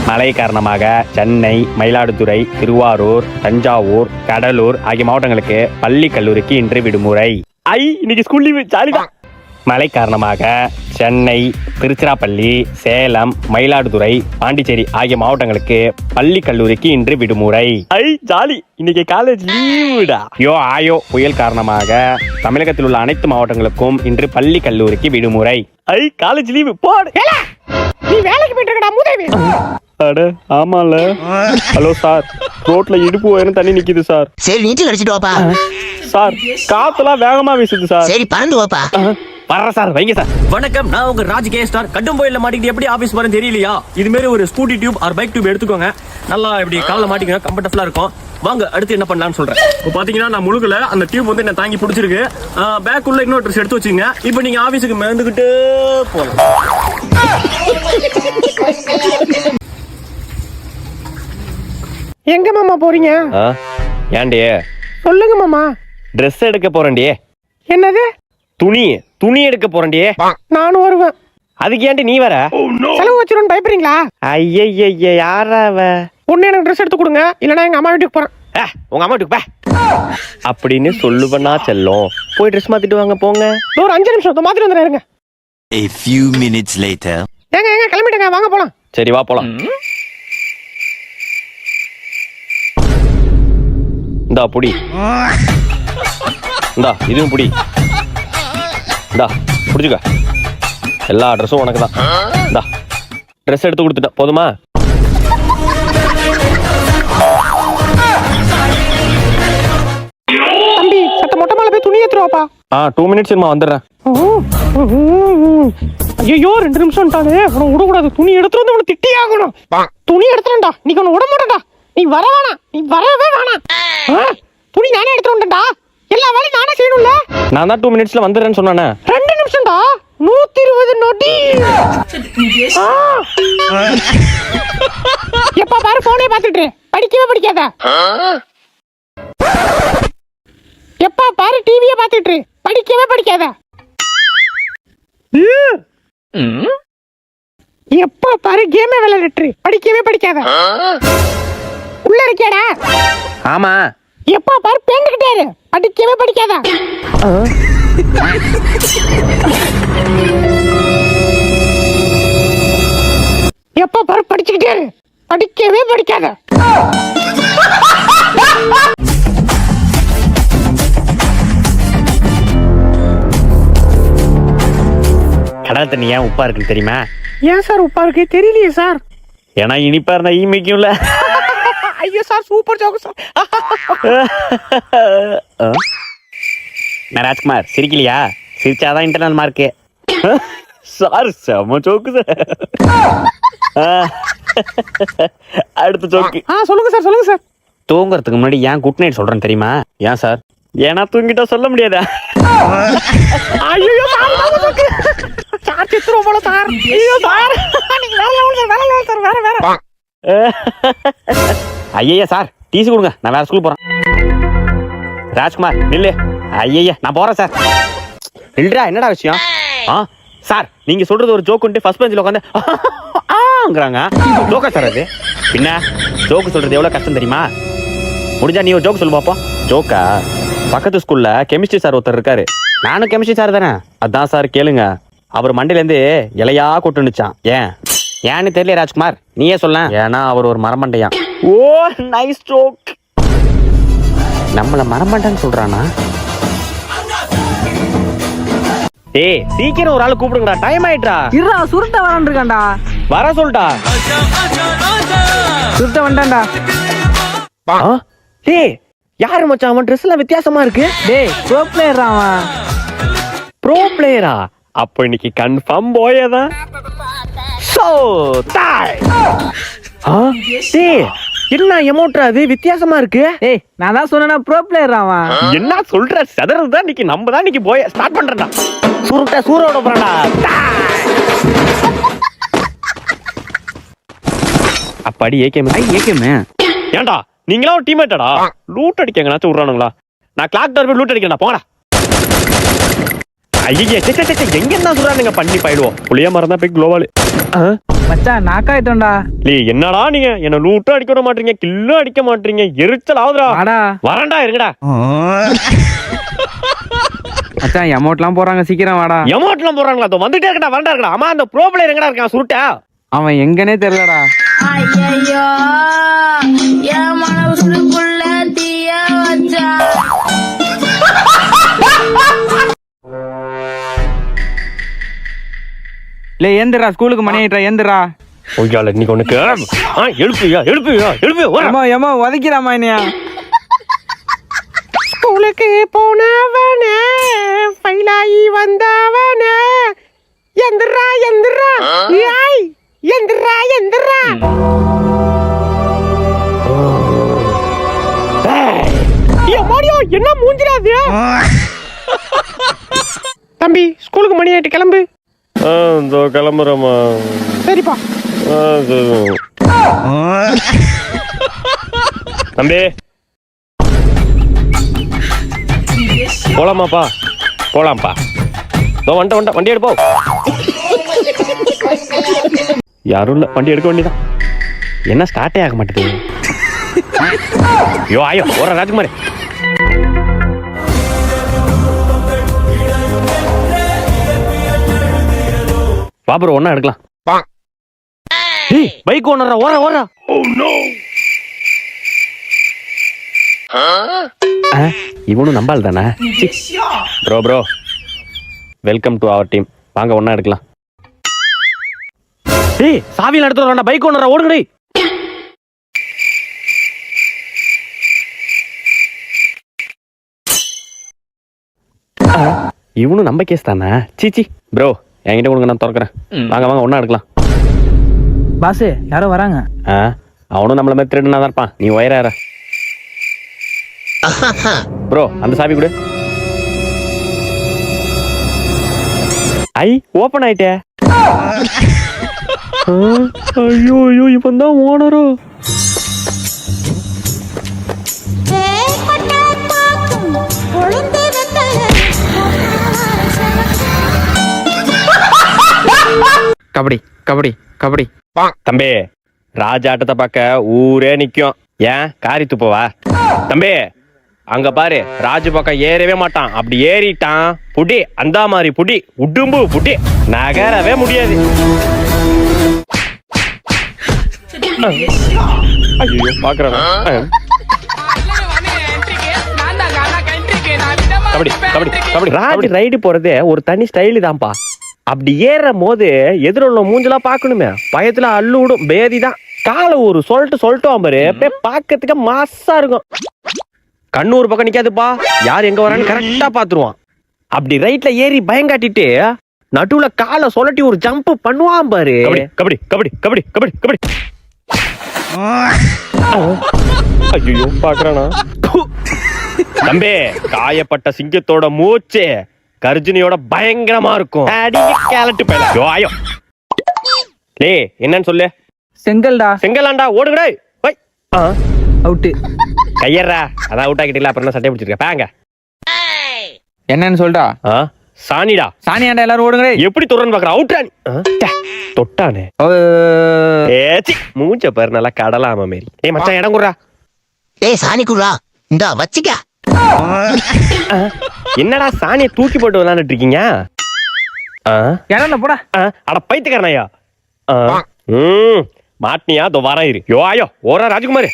மழை காரணமாக சென்னை, மயிலாடுதுறை, திருவாரூர், தஞ்சாவூர், கடலூர் ஆகிய மாவட்டங்களுக்கு பள்ளி கல்லூரிக்கு இன்று விடுமுறை. இன்னைக்கு ஸ்கூல் லீவு, ஜாலிதான். மழை காரணமாக சென்னை, திருச்சிராப்பள்ளி, சேலம், மயிலாடுதுறை, பாண்டிச்சேரி ஆகிய மாவட்டங்களுக்கு பள்ளி கல்லூரிக்கு இன்று விடுமுறை. ஜாலி, இன்னைக்கு காலேஜ் லீவுடா. ஆயோ புயல் காரணமாக தமிழகத்தில் உள்ள அனைத்து மாவட்டங்களுக்கும் இன்று பள்ளி கல்லூரிக்கு விடுமுறை. காலேஜ் லீவு போடு. நீ வேலைக்கு போயிட்டு இருக்கடா மூதேவி. அட ஆமால. ஹலோ சார், ரோட்ல இடுப்பு உயரம் தண்ணி நிக்குது சார். சரி நீச்சல் அடிச்சிட்டு வாப்பா. சார் காத்தெல்லாம் வேகமா வீசுது சார். சரி பறந்து வாப்பா. வர்ற சார், வைங்க சார். வணக்கம், நான் உங்க ராஜ் கே ஸ்டார். கட்டும் போயில மாட்டிக்கிட்டு எப்படி ஆபீஸ் போறேன்னு தெரியலையா? இது மாதிரி ஒரு scooty tube or bike tube எடுத்துக்கோங்க. நல்லா இப்படி காலில் மாட்டிக்கங்க, கம்ஃபர்டபுளா இருக்கும். வாங்க அடுத்து என்ன பண்ணலாம்னு சொல்றேன். இப்போ பாத்தீங்கன்னா நான் முழுக்கல, அந்த டியூப் வந்து என்ன தாங்கி பிடிச்சிருக்கு. பேக் உள்ள இன்னொரு ட்ரெஸ் எடுத்து வச்சுங்க. இப்போ நீங்க ஆபீஸுக்கு மேந்துக்கிட்டு போகலாம். எங்க மாமா போறீங்க? ஏன்டி? சொல்லுங்க மாமா. ட்ரெஸ் எடுக்க போறேன்டி. என்னது? துணி எடுக்க போறேன்டி. நானும் வருவேன். அதுக்கு ஏன்டி நீ வர? செலவு வச்சிருன்னு பயப்படுறீங்களா? ஐய யாரா அவ? ஒண்ணு எனக்கு ட்ரெஸ் எடுத்து கொடுங்க, இல்லனா எங்க அம்மா வீட்டுக்கு போறேன். உங்க அம்மா வீட்டுக்கு அப்படின்னு சொல்லுவனா செல்லும். போய் ட்ரெஸ் மாத்திட்டு வாங்க போங்க. ஒரு 5 நிமிஷம் மாத்திட்டு வந்துடுறேங்க. A few minutes later. ஏங்க கிளம்பிட்டேங்க, வாங்க போலாம். சரி வா போலாம். இந்தா புடி. இந்தா இதுவும் புடி. இந்தா புடிச்சுக்க. எல்லா ட்ரெஸ்ஸும் உனக்கு தான். இந்தா ட்ரெஸ் எடுத்து கொடுத்துட்டேன், போதுமா? தம்பி சத்த மொட்டை மேல போய் துணி ஏத்துருவாப்பா. 2 minutes வந்துடுறேன். ஐயோ 2 நிமிஷம் டானே, உன விடக்கூடாது. துணி எடுத்துட்டு வந்து உன திட்டி ஆகணும். துணி எடுத்துறேன்டா, நீ உன விட மாட்டேன்டா. நீ வரவே வேணாம். துணி நானே எடுத்துட்டு வந்துட்டா. எல்லா வேலையும் நானே செய்யணும்ல. நான் தான் 2 minutes வந்துடுறேன்னு சொன்னானே. 2 நிமிஷம்டா, 120 நொடி. எப்ப பாரு போனே பாத்துட்டு படிக்கவே படிக்காத. எப்ப பாரு டிவியே பாத்துட்டு படிக்கவே படிக்காத. எப்ப பாரு கேமே விளையாடிட்டு படிக்கவே படிக்காத. உள்ள இருக்கியாடா? ஆமா. எப்ப பாரு பேண்டுகிட்டே இரு, படிக்கவே படிக்காத. எப்ப பாரு படிச்சுக்கிட்டே இரு, படிக்கவே படிக்காத. கடல் தண்ணி ஏன் உப்பா இருக்குன்னு தெரியுமா? ஏன் சார் உப்பா இருக்கு? தெரியலையே சார். ஏன்னா இனிப்பா இருந்தா ஈமிக்கும்ல. ஐயோ sir, super joke sir. Rajkumar சிரிக்கலையா? சிரிச்சாதான் இன்டர்னல் மார்க்கு. சார் செம ஜோக்கு சார். அடுத்த ஜோக்கு. சொல்லுங்க சார். தூங்குறதுக்கு முன்னாடி ஏன் குட் நைட் சொல்றேன்னு தெரியுமா? ஏன் சார்? ஏன்னா தூங்கிட்டா சொல்ல முடியாதா? ஐயோ சார் சித்திரம் போல சார். ஐயோ சார், நீங்க வேற லெவல் சார், வேற. ஐயா சார் டீசி கொடுங்க, நான் வேற ஸ்கூல் போறேன். ராஜ்குமார் நில்லு. ஐயா நான் போறேன் சார். இல்லடா, என்னடா விஷயம்? சார் நீங்க சொல்றது ஒரு ஜோக் ஃபர்ஸ்ட் பெஞ்சில் உட்காந்து ஆங்கிறாங்க. ஜோக்கா சார் அது? பின்ன ஜோக்கு சொல்றது எவ்வளவு கஷ்டம் தெரியுமா? முடிஞ்சா நீ ஒரு ஜோக் சொல்லு பாப்போம். ஜோக்கா? பக்கத்து ஸ்கூல்ல கெமிஸ்ட்ரி சார் ஒருத்தர் இருக்காரு. நானும் கெமிஸ்ட்ரி சார் தானே. அதான் சார் கேளுங்க. அவர் மண்டையில இருந்து இலையா கொட்டுனுச்சான். ஏன்னு தெரியல ராஜ்குமார், நீயே சொல்ல. ஏன்னா அவர் ஒரு மரமண்டையா. ஓ நைஸ் ஜோக். நம்மள மரமண்டைன்னு சொல்றானா? ஏய் சீக்கிரம் ஒரு ஆளு கூப்பிடுங்கடா, டைம் ஆயிட்டா. இருடா, சுருட்ட வரான் இருக்கான்டா. வர சொல்லிட்டா. சுருட்ட வந்தான்டா. டேய் யாரு மச்சான், அவன் ட்ரெஸ் எல்லாம் வித்தியாசமா இருக்கு. டேய் ப்ரோ பிளேயர் அவன். ப்ரோ பிளேயரா? அப்ப இன்னைக்கு கன்ஃபார்ம் போயதான். சோ டாய். டேய் என்ன எமோட்ரா அது, வித்தியாசமா இருக்கு. டேய் நான் தான் சொன்னேனா ப்ரோ பிளேயர் அவன். என்ன சொல்ற? சதறது தான் இன்னைக்கு நம்ம தான் இன்னைக்கு போய் ஸ்டார்ட் பண்றடா. சூரோட போறடா. அப்பாடி ஏகேம். ஏன்டா நீங்களா ஒரு டீம்மேட்டடா? லூட் அடிக்கங்கனாச்சும் விடுறானுங்களா? நான் கிளாக் டவர் போய் லூட் அடிக்கிறேன், போங்கடா. ஐயே எங்க என்ன சொல்றானுங்க? பண்ணி போயிடுவோம். புளிய மரம் தான் போய் குளோவாலு. மச்சான் நாக்கா ஆயிட்டோம்டா. என்னடா நீங்க என்ன லூட்டும் அடிக்க விட மாட்டீங்க, கில்லும் அடிக்க மாட்டீங்க, எரிச்சல் ஆகுதுடா. வாடா வரண்டா இருங்கடா. மச்சான் அமௌண்ட்லாம் போறாங்க, சீக்கிரம் வாடா. எமௌண்ட்லாம் போறாங்களா? அதோ வந்துட்டே இருக்கடா, வரண்டா இருக்கடா. அம்மா அந்த ப்ரோ பிளேயர் எங்கடா இருக்கான் சுருட்டா? அவன் எங்கனே தெரியலடா. ஐயையோ என் மனசுக்குள்ள தீய வச்சா. இல்ல ஏந்திரா, ஸ்கூலுக்கு மணி ஆயிட்டா, ஏந்திரா. ஓய்யால இன்னைக்கு உனக்கு எழுப்பியா எழுப்பியா எழுப்பியா ஏமா ஏமா உதைக்கிறாமா என்னையா? ஸ்கூலுக்கு போனவனே ஃபைலாயி வந்தவனே எந்திரா எந்திரா ஏய் எந்திரா எந்திரா. மாடியோ என்ன மூஞ்சிராது? தம்பி ஸ்கூலுக்கு மணி ஆயிட்டு, கிளம்பு. இதோ கிளம்புறமா. சரிப்பா. தம்பி போலாமாப்பா? போலாம்ப்பா. வண்டி எடுப்போ. யாரும் இல்ல, வண்டி எடுக்க வேண்டியதான். என்ன ஸ்டார்டே ஆக மாட்டேது. ஐயோ ஆயோ ஓர ராஜ்குமார். பாபுரம் ஒன்னா எடுக்கலாம். பைக் ஓனரா ஓர ஓர. இவனும் நம்பால் தானே. Bro welcome to our team. வாங்க ஒன்னா எடுக்கலாம். ஏய் சாவியில் எடுத்து வரடா, பைக் ஓனரா ஓடுங்கடி. இவனும் நம்ம கேஸ் தானே. சீச்சி ப்ரோ என்கிட்ட கொடுங்க, நான் திறக்கிறேன். வாங்க ஒன்னா எடுக்கலாம். பாஸ் யாரோ வராங்க. அவனும் நம்மள மாதிரி திருடுனா தான் இருப்பான். நீ ஒயரா ப்ரோ, அந்த சாவி கொடு. ஐ ஓபன் ஆயிட்டே. ஐயோ ஐயோ இப்ப தான் ஓனரோ. கபடி கபடி கபடி. தம்பி ராஜாட்டத்தை பார்க்க ஊரே நிக்கும். ஏன் காரி துப்பவா? தம்பி அங்க பாரு, ராஜு பக்கம் ஏறவே மாட்டான். அப்படி ஏறிட்டான் புடி, அந்த மாதிரி புடி, உடும்பு புடி, நகரவே முடியாது. ஐயோ பாக்குறான். கபடி கபடி கபடி. ராஜு ரைடு போறதே ஒரு தனி ஸ்டைலு தான்ப்பா. அப்படி ஏறும் போது எதிர மூஞ்செல்லாம் பாக்கணுமே, பயத்துல அள்ளு விடும். பேதி தான். காலை ஒரு சொல்லிட்டோம் பாரு, பாக்கிறதுக்கு மாசா இருக்கும். கண்ணூர் பக்கம் நிக்காதுப்பா, யார் எங்க வரான்னு கரெக்டா பாத்துருவான். அப்படி ரைட்ல ஏறி பயங்காட்டிட்டு நடுவுல காலை சொல்லட்டி ஒரு ஜம்ப் பண்ணுவான் பாரு. கபடி கபடி கபடி கபடி கபடி. ஐயோ பாக்குறானா? தம்பி காயப்பட்ட சிங்கத்தோட மூச்சு கர்ஜினியோட பயங்கரமா இருக்கும். என்னன்னு சொல்லு. செங்கல்டா. செங்கலாண்டா ஓடுங்கடா. அவுட்டு. கையறா, அதான் அவுட் ஆகிட்டீங்களா? அப்புறம் சட்டை பிடிச்சிருக்க பாங்க. என்னன்னு சொல்றா? சாணிடா. சாணியாண்டா, எல்லாரும் ஓடுங்க. எப்படி தொடுறன்னு பாக்குற? அவுட்ரானி தொட்டானே. ஏச்சி மூஞ்ச பாரு, நல்லா கடலாம மாரி. மச்சான் இடம் குடுறா. சாணி குடுறா, இந்தா வச்சிக்க. என்னடா சாணியை தூக்கி போட்டு விளையாண்டுட்டு இருக்கீங்க? இடம் போடா. அட பைத்தியக்காரனையா. மாட்டினியா? தோ வரேன் இரு. யோ ஆயோ ஓரா ராஜ்குமார்.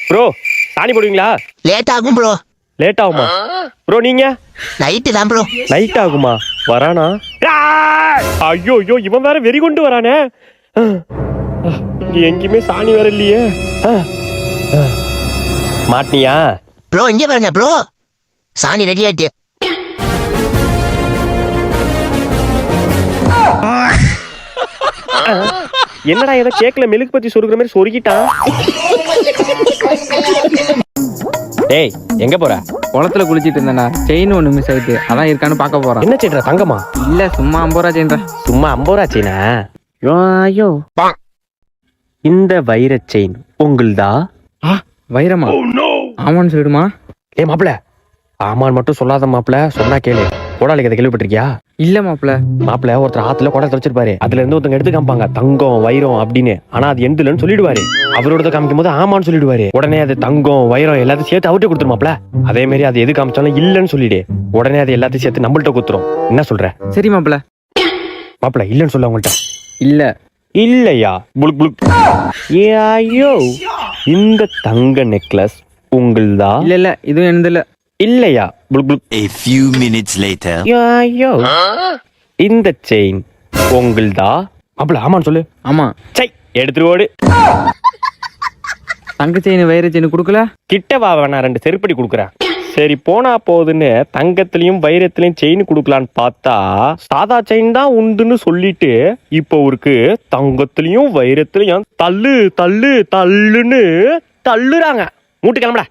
ப்ரோ சாணி போடுவீங்களா? லேட் ஆகும் ப்ரோ. லேட் ஆகுமா ப்ரோ? நீங்க நைட்டு தான் ப்ரோ. நைட் ஆகுமா? வரானா? ஐயோ ஐயோ இவன் வேற வெறி கொண்டு வரானே. எங்கேயுமே சாணி வேற இல்லையே. மாட்டினியா ப்ரோ? இங்க பாருங்க ப்ரோ, சாணி ரெடி ஆயிட்டு. என்னடா ஏதோ கேக்கல மெழுகு பத்தி சொருகிற மாதிரி சொருகிட்டான். டேய் எங்க போற? குளத்துல குளிச்சிட்டு இருந்தேன்டா, செயின் ஒண்ணு மிஸ் ஆயிட்டு, அதான் இருக்கான்னு பாக்க போறான். என்ன செய்யற? தங்கமா? இல்ல சும்மா 50 ரூபா செயின்டா. சும்மா 50 ரூபா செயினா? ஐயோ இந்த வைர செயின் உங்களுதா? வைரமா? ஆமான்னு சொல்லிடுமா? மாப்பிள ஆமான்னு மட்டும் சொல்லாத மாப்பிள, சொன்னா கேளு. கோடாலி கதை கேள்விப்பட்டிருக்கியா? இல்ல மாப்பிள. மாப்பிள்ள ஒருத்தர் ஆத்துல குடை தொலைச்சிருப்பாரு. அதுல இருந்து ஒருத்தங்க எடுத்து காமிப்பாங்க தங்கம் வைரம் அப்படின்னு. ஆனா அது எந்தலன்னு சொல்லிடுவாரு. அவரோட காமிக்கும் போது ஆமான்னு சொல்லிடுவாரு. உடனே அது தங்கம் வைரம் எல்லாத்தையும் சேர்த்து அவர்கிட்ட கொடுத்துருமாப்ல. அதே மாதிரி அது எது காமிச்சாலும் இல்லன்னு சொல்லிடு. உடனே அது எல்லாத்தையும் சேர்த்து நம்மள்ட்ட குத்துரும். என்ன சொல்ற? சரி மாப்பிள. மாப்பிள்ள இல்லன்னு சொல்ல அவங்கள்ட்ட. இல்ல. இல்லையா? புளுக் புளுக். ஐயோ, இந்த தங்க நெக்லஸ் உங்கள்தா? இல்ல இதுவும் என்னது இல்லையா? புளுக் புளுக். A few minutes later. ஐயோ, இந்த செயின் உங்கள்தா? மாப்பிள்ள ஆமான்னு சொல்லு. ஆமா. சை, எடுத்துட்டு ஓடு. தங்க செயின் வைர செயின் கொடுக்கல. கிட்ட வா, வேணா 2 செருப்படி கொடுக்குறேன். சரி போனா போகுதுன்னு தங்கத்திலயும் வைரத்திலயும் செயின் கொடுக்கலான்னு பார்த்தா சாதா செயின் தான் உண்டுன்னு சொல்லிட்டு இப்போ ஒருக்கு தங்கத்திலயும் வைரத்திலயும் தள்ளுன்னு தள்ளுறாங்க. மூட்டு கிளம்புடா.